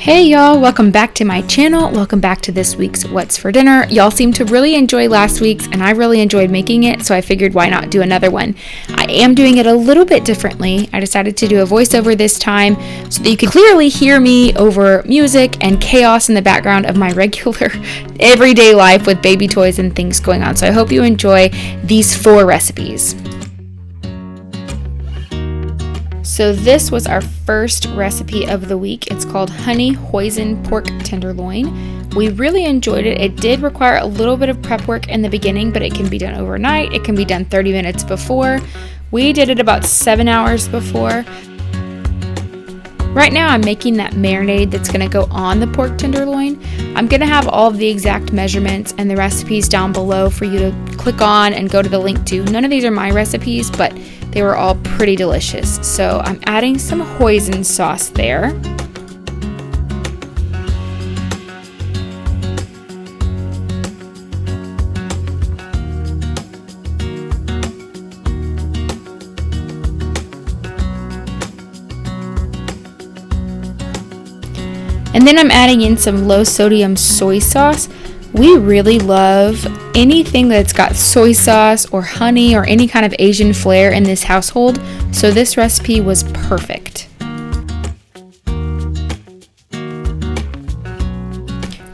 Hey y'all, welcome back to my channel. Welcome back to this week's What's for Dinner. Y'all seem to really enjoy last week's and I really enjoyed making it, so I figured why not do another one. I am doing it a little bit differently. I decided to do a voiceover this time so that you can clearly hear me over music and chaos in the background of my regular everyday life with baby toys and things going on. So I hope you enjoy these 4 recipes. So this was our first recipe of the week. It's called Honey Hoisin Pork Tenderloin. We really enjoyed it. It did require a little bit of prep work in the beginning, but it can be done overnight. It can be done 30 minutes before. We did it about 7 hours before. Right now I'm making that marinade that's going to go on the pork tenderloin. I'm going to have all of the exact measurements and the recipes down below for you to click on and go to the link to. None of these are my recipes, but they were all pretty delicious. So I'm adding some hoisin sauce there. And then I'm adding in some low sodium soy sauce. We really love anything that's got soy sauce or honey or any kind of Asian flair in this household, so this recipe was perfect.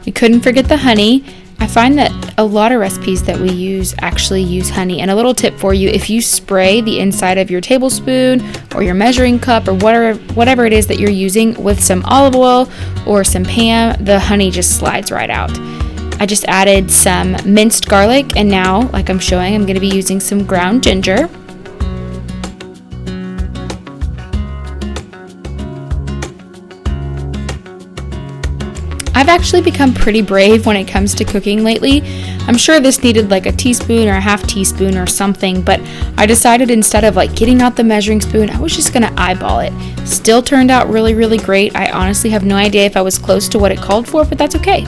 We couldn't forget the honey. I find that a lot of recipes that we use actually use honey. And a little tip for you, if you spray the inside of your tablespoon or your measuring cup or whatever it is that you're using with some olive oil or some Pam, the honey just slides right out. I just added some minced garlic, and now, like I'm showing, I'm going to be using some ground ginger. I've actually become pretty brave when it comes to cooking lately. I'm sure this needed like a teaspoon or a half teaspoon or something, but I decided instead of like getting out the measuring spoon, I was just going to eyeball it. Still turned out really, really great. I honestly have no idea if I was close to what it called for, but that's okay.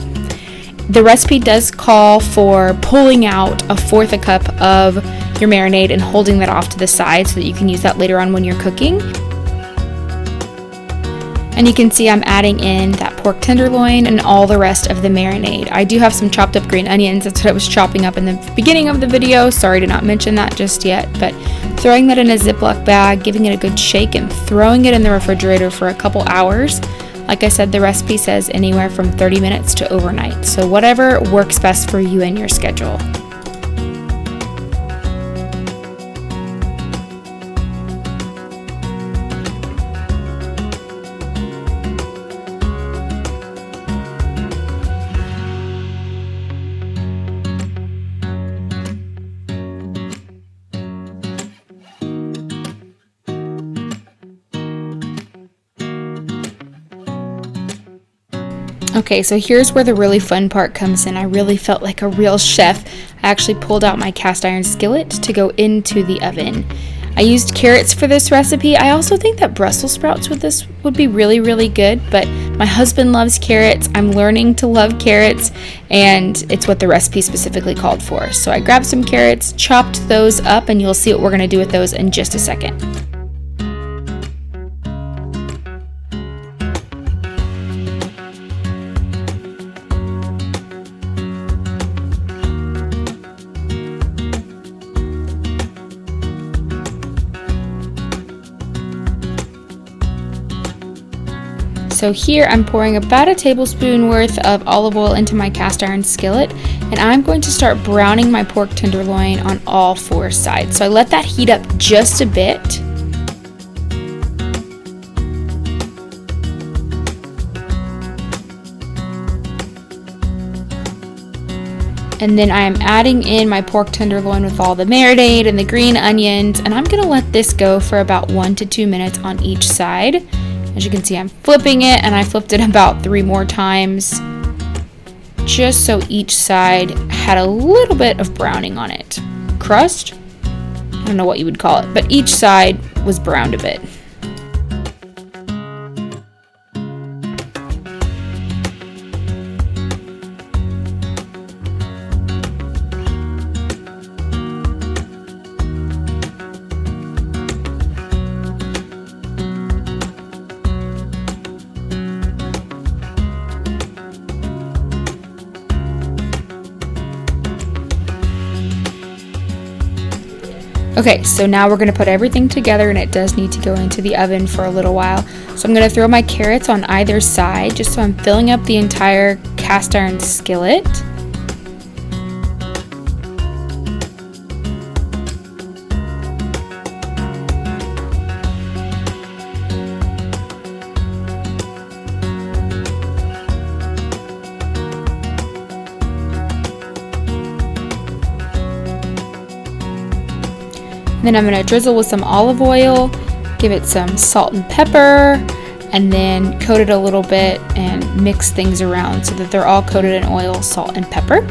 The recipe does call for pulling out 1/4 cup of your marinade and holding that off to the side so that you can use that later on when you're cooking. And you can see I'm adding in that pork tenderloin and all the rest of the marinade. I do have some chopped up green onions. That's what I was chopping up in the beginning of the video. Sorry to not mention that just yet, but throwing that in a Ziploc bag, giving it a good shake, and throwing it in the refrigerator for a couple hours. Like I said, the recipe says anywhere from 30 minutes to overnight. So whatever works best for you and your schedule. Okay, so here's where the really fun part comes in. I really felt like a real chef. I actually pulled out my cast iron skillet to go into the oven. I used carrots for this recipe. I also think that Brussels sprouts with this would be really, really good, but my husband loves carrots. I'm learning to love carrots, and it's what the recipe specifically called for. So I grabbed some carrots, chopped those up, and you'll see what we're gonna do with those in just a second. So here I'm pouring about a tablespoon worth of olive oil into my cast iron skillet, and I'm going to start browning my pork tenderloin on all 4 sides. So I let that heat up just a bit. And then I am adding in my pork tenderloin with all the marinade and the green onions, and I'm gonna let this go for about 1 to 2 minutes on each side. As you can see, I'm flipping it, and I flipped it about 3 more times, just so each side had a little bit of browning on it. Crust? I don't know what you would call it, but each side was browned a bit. Okay, so now we're gonna put everything together, and it does need to go into the oven for a little while. So I'm gonna throw my carrots on either side, just so I'm filling up the entire cast iron skillet. Then I'm going to drizzle with some olive oil, give it some salt and pepper, and then coat it a little bit and mix things around so that they're all coated in oil, salt, and pepper.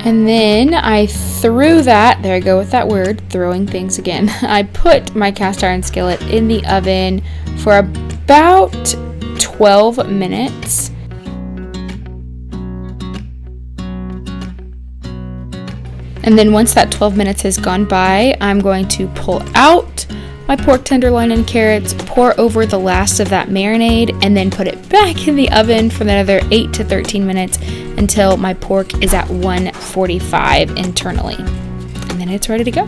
And then I threw that, there I go with that word, throwing things again. I put my cast iron skillet in the oven for about 12 minutes. And then once that 12 minutes has gone by, I'm going to pull out my pork tenderloin and carrots, pour over the last of that marinade, and then put it back in the oven for another 8 to 13 minutes until my pork is at 145 internally. And then it's ready to go.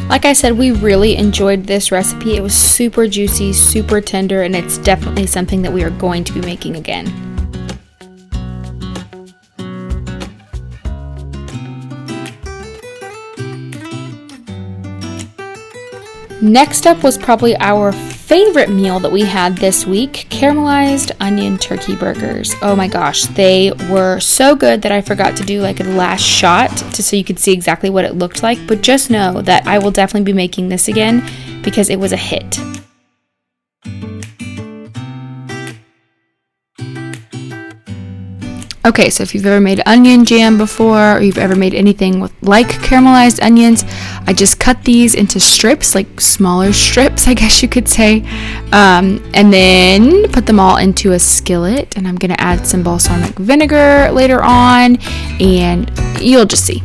Like I said, we really enjoyed this recipe. It was super juicy, super tender, and it's definitely something that we are going to be making again. Next up was probably our favorite meal that we had this week, caramelized onion turkey burgers. Oh my gosh, they were so good that I forgot to do like a last shot just so you could see exactly what it looked like, but just know that I will definitely be making this again because it was a hit. Okay, so if you've ever made onion jam before, or you've ever made anything with like caramelized onions, I just cut these into strips, like smaller strips, I guess you could say, and then put them all into a skillet, and I'm gonna add some balsamic vinegar later on, and you'll just see.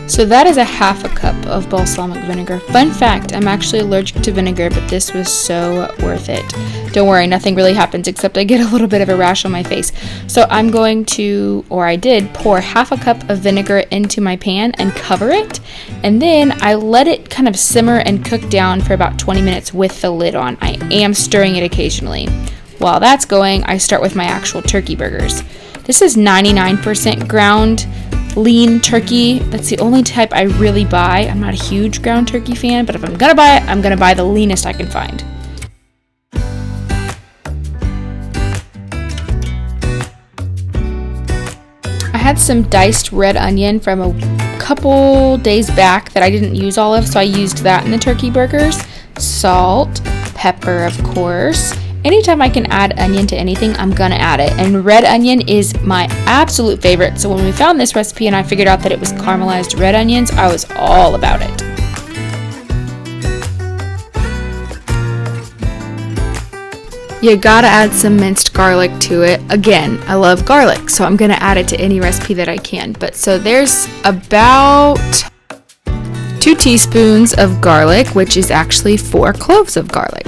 So that is a half a cup of balsamic vinegar. Fun fact, I'm actually allergic to vinegar, but this was so worth it. Don't worry, nothing really happens except I get a little bit of a rash on my face. So I'm going to, or I did, pour half a cup of vinegar into my pan and cover it. And then I let it kind of simmer and cook down for about 20 minutes with the lid on. I am stirring it occasionally. While that's going, I start with my actual turkey burgers. This is 99% ground lean turkey. That's the only type I really buy. I'm not a huge ground turkey fan, but if I'm gonna buy it, I'm gonna buy the leanest I can find. I had some diced red onion from a couple days back that I didn't use all of, so I used that in the turkey burgers. Salt, pepper, of course. Anytime I can add onion to anything, I'm gonna add it. And red onion is my absolute favorite. So when we found this recipe and I figured out that it was caramelized red onions, I was all about it. You gotta add some minced garlic to it. Again, I love garlic, so I'm gonna add it to any recipe that I can. But so there's about 2 teaspoons of garlic, which is actually 4 cloves of garlic.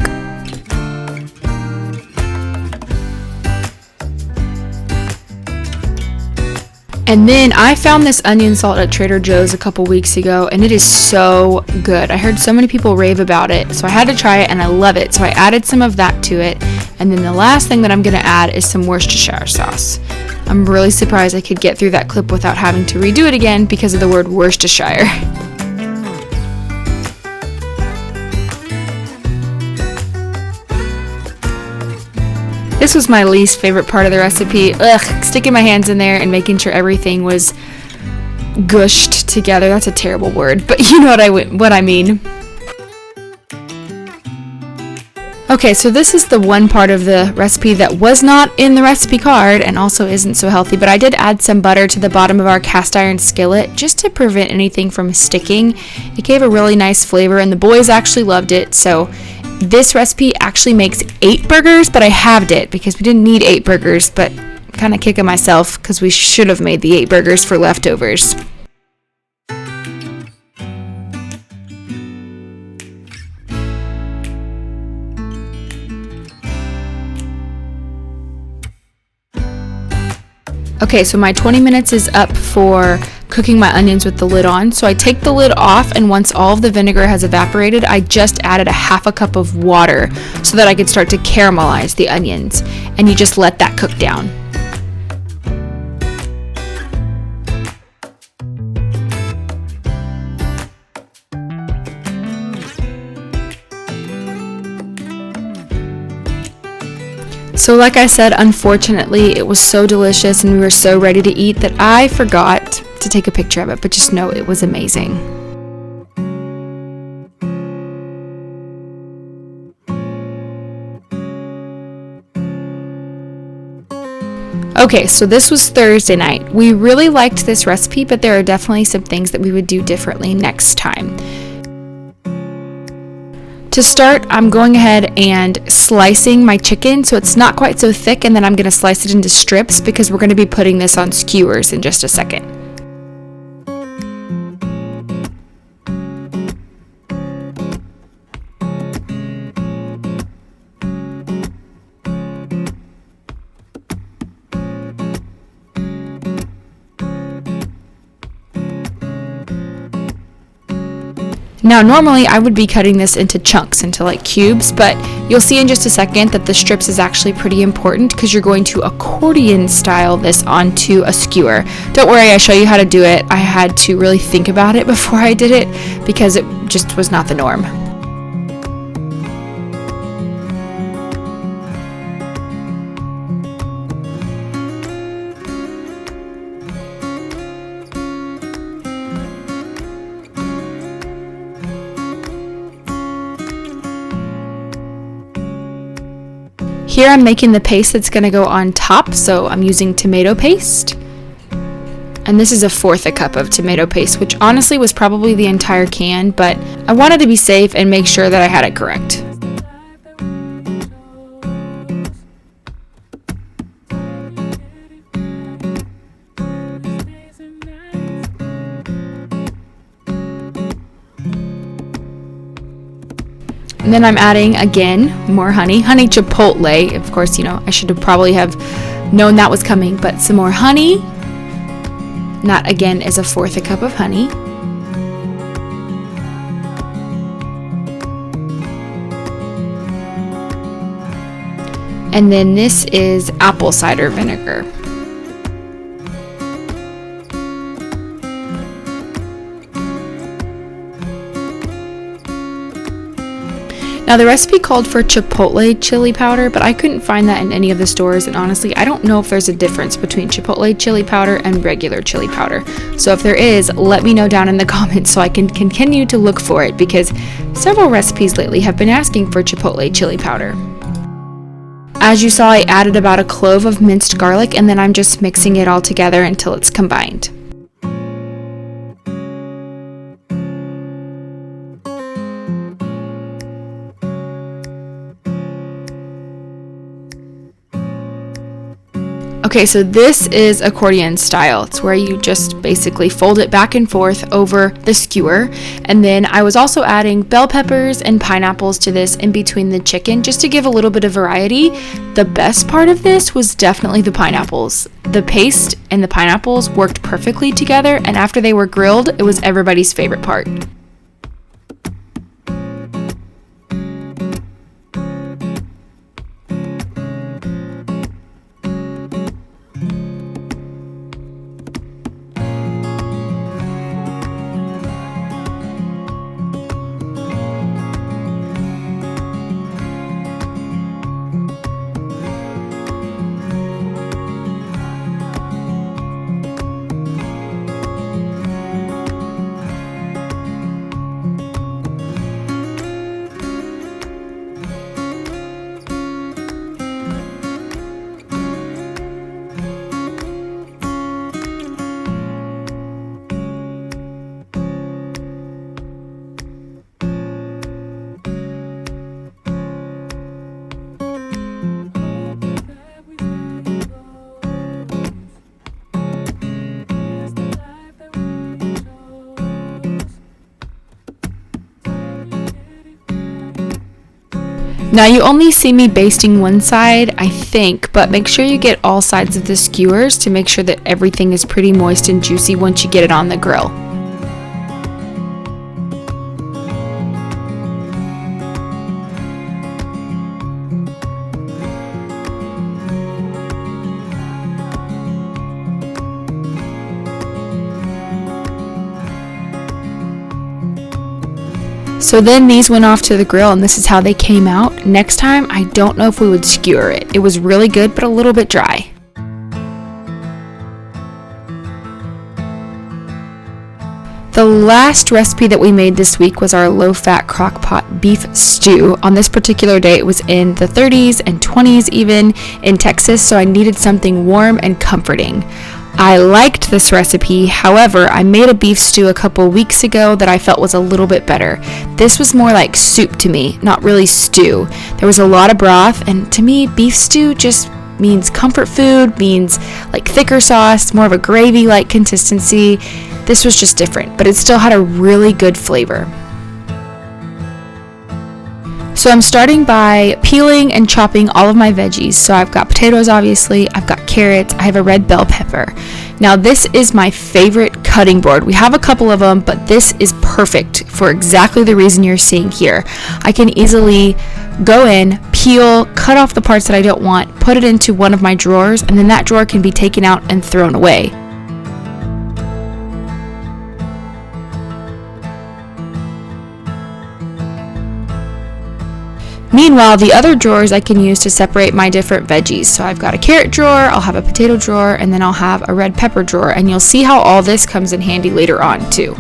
And then I found this onion salt at Trader Joe's a couple weeks ago, and it is so good. I heard so many people rave about it, so I had to try it, and I love it. So I added some of that to it. And then the last thing that I'm going to add is some Worcestershire sauce. I'm really surprised I could get through that clip without having to redo it again because of the word Worcestershire. This was my least favorite part of the recipe. Sticking my hands in there and making sure everything was gushed together. That's a terrible word, but you know what I mean. Okay, so this is the one part of the recipe that was not in the recipe card and also isn't so healthy, but I did add some butter to the bottom of our cast iron skillet just to prevent anything from sticking. It gave a really nice flavor and the boys actually loved it, so this recipe actually makes 8 burgers, but I halved it because we didn't need 8 burgers, but kind of kicking myself because we should have made the 8 burgers for leftovers. Okay, so my 20 minutes is up for cooking my onions with the lid on. So I take the lid off, and once all of the vinegar has evaporated, I just added a half a cup of water so that I could start to caramelize the onions. And you just let that cook down. So like I said, unfortunately, it was so delicious and we were so ready to eat that I forgot to take a picture of it, but just know it was amazing. Okay, so this was Thursday night. We really liked this recipe, but there are definitely some things that we would do differently next time. To start, I'm going ahead and slicing my chicken so it's not quite so thick, and then I'm going to slice it into strips because we're going to be putting this on skewers in just a second. Now normally I would be cutting this into chunks, into like cubes, but you'll see in just a second that the strips is actually pretty important because you're going to accordion style this onto a skewer. Don't worry, I show you how to do it. I had to really think about it before I did it because it just was not the norm. Here I'm making the paste that's going to go on top, so I'm using tomato paste. And this is 1/4 cup of tomato paste, which honestly was probably the entire can, but I wanted to be safe and make sure that I had it correct. And then I'm adding, again, more honey chipotle. Of course, you know, I should have probably have known that was coming, but some more honey. That, again, is 1/4 cup of honey. And then this is apple cider vinegar. Now the recipe called for chipotle chili powder, but I couldn't find that in any of the stores, and honestly I don't know if there's a difference between chipotle chili powder and regular chili powder. So if there is, let me know down in the comments so I can continue to look for it, because several recipes lately have been asking for chipotle chili powder. As you saw, I added about a clove of minced garlic, and then I'm just mixing it all together until it's combined. Okay, so this is accordion style. It's where you just basically fold it back and forth over the skewer. And then I was also adding bell peppers and pineapples to this in between the chicken just to give a little bit of variety. The best part of this was definitely the pineapples. The paste and the pineapples worked perfectly together, and after they were grilled, it was everybody's favorite part. Now you only see me basting one side, I think, but make sure you get all sides of the skewers to make sure that everything is pretty moist and juicy once you get it on the grill. So then these went off to the grill, and this is how they came out. Next time, I don't know if we would skewer it. It was really good, but a little bit dry. The last recipe that we made this week was our low-fat crock-pot beef stew. On this particular day, it was in the 30s and 20s even in Texas, so I needed something warm and comforting. I liked this recipe, however, I made a beef stew a couple weeks ago that I felt was a little bit better. This was more like soup to me, not really stew. There was a lot of broth, and to me, beef stew just means comfort food, means like thicker sauce, more of a gravy-like consistency. This was just different, but it still had a really good flavor. So I'm starting by peeling and chopping all of my veggies. So I've got potatoes, obviously, I've got carrots, I have a red bell pepper. Now this is my favorite cutting board. We have a couple of them, but this is perfect for exactly the reason you're seeing here. I can easily go in, peel, cut off the parts that I don't want, put it into one of my drawers, and then that drawer can be taken out and thrown away. Meanwhile, the other drawers I can use to separate my different veggies. So I've got a carrot drawer, I'll have a potato drawer, and then I'll have a red pepper drawer. And you'll see how all this comes in handy later on too.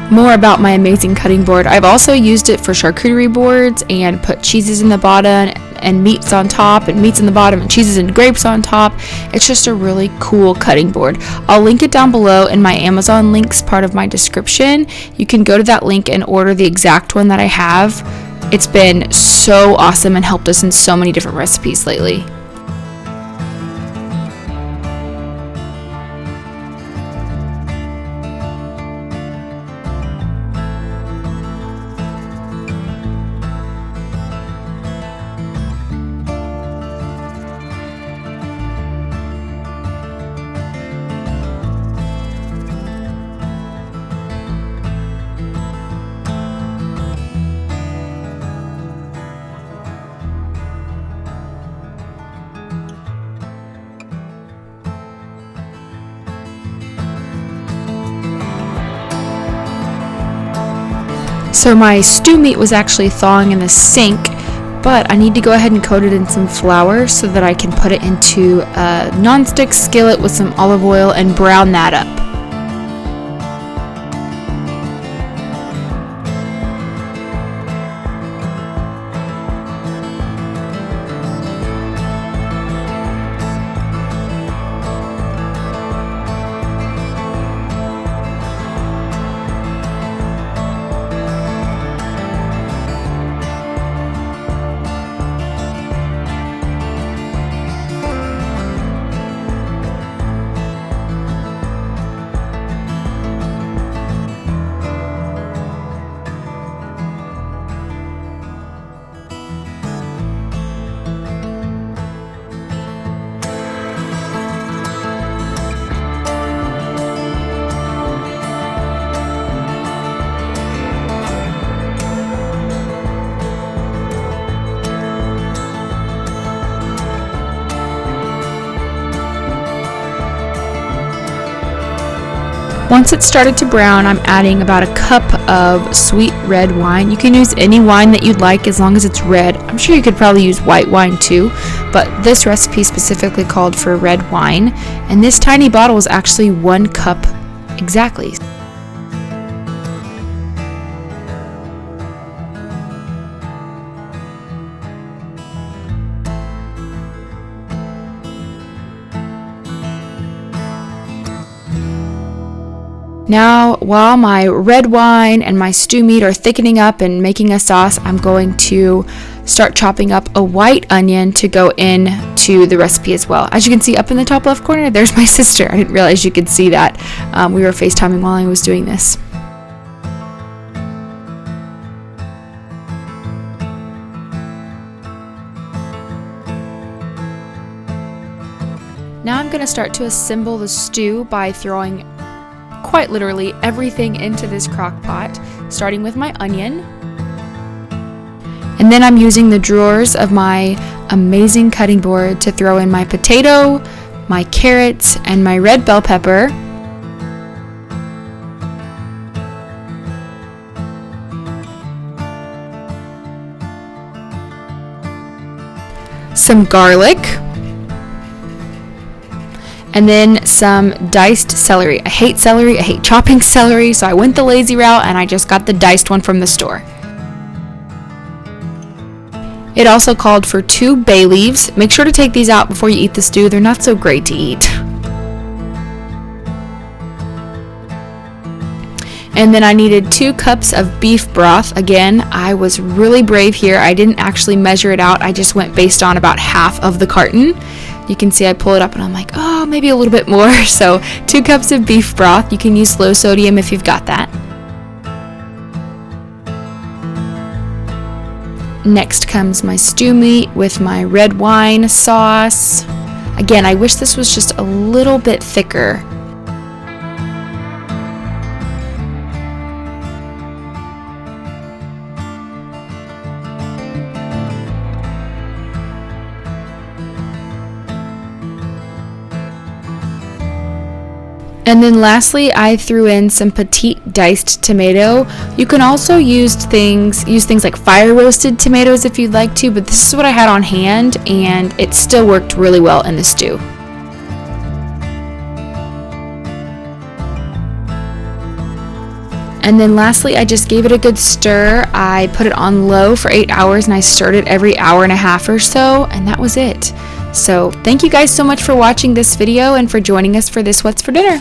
More about my amazing cutting board. I've also used it for charcuterie boards and put cheeses in the bottom and meats on top, and meats in the bottom and cheeses and grapes on top. It's just a really cool cutting board. I'll link it down below in my Amazon links part of my description. You can go to that link and order the exact one that I have. It's been so awesome and helped us in so many different recipes lately. So my stew meat was actually thawing in the sink, but I need to go ahead and coat it in some flour so that I can put it into a nonstick skillet with some olive oil and brown that up. Once it started to brown, I'm adding about a cup of sweet red wine. You can use any wine that you'd like as long as it's red. I'm sure you could probably use white wine too, but this recipe specifically called for red wine, and this tiny bottle is actually 1 cup exactly. Now, while my red wine and my stew meat are thickening up and making a sauce, I'm going to start chopping up a white onion to go into the recipe as well. As you can see up in the top left corner, there's my sister. I didn't realize you could see that. We were FaceTiming while I was doing this. Now I'm going to start to assemble the stew by throwing quite literally everything into this crock pot, starting with my onion. And then I'm using the drawers of my amazing cutting board to throw in my potato, my carrots, and my red bell pepper. Some garlic. And then some diced celery. I hate celery, I hate chopping celery, so I went the lazy route and I just got the diced one from the store. It also called for 2 bay leaves. Make sure to take these out before you eat the stew, they're not so great to eat. And then I needed 2 cups of beef broth. Again, I was really brave here. I didn't actually measure it out, I just went based on about half of the carton. You can see I pull it up and I'm like, oh, maybe a little bit more. So 2 cups of beef broth. You can use low sodium if you've got that. Next comes my stew meat with my red wine sauce. Again, I wish this was just a little bit thicker. And then lastly, I threw in some petite diced tomato. You can also use things like fire roasted tomatoes if you'd like to, but this is what I had on hand and it still worked really well in the stew. And then lastly, I just gave it a good stir. I put it on low for 8 hours and I stirred it every hour and a half or so, and that was it. So thank you guys so much for watching this video and for joining us for this What's for Dinner.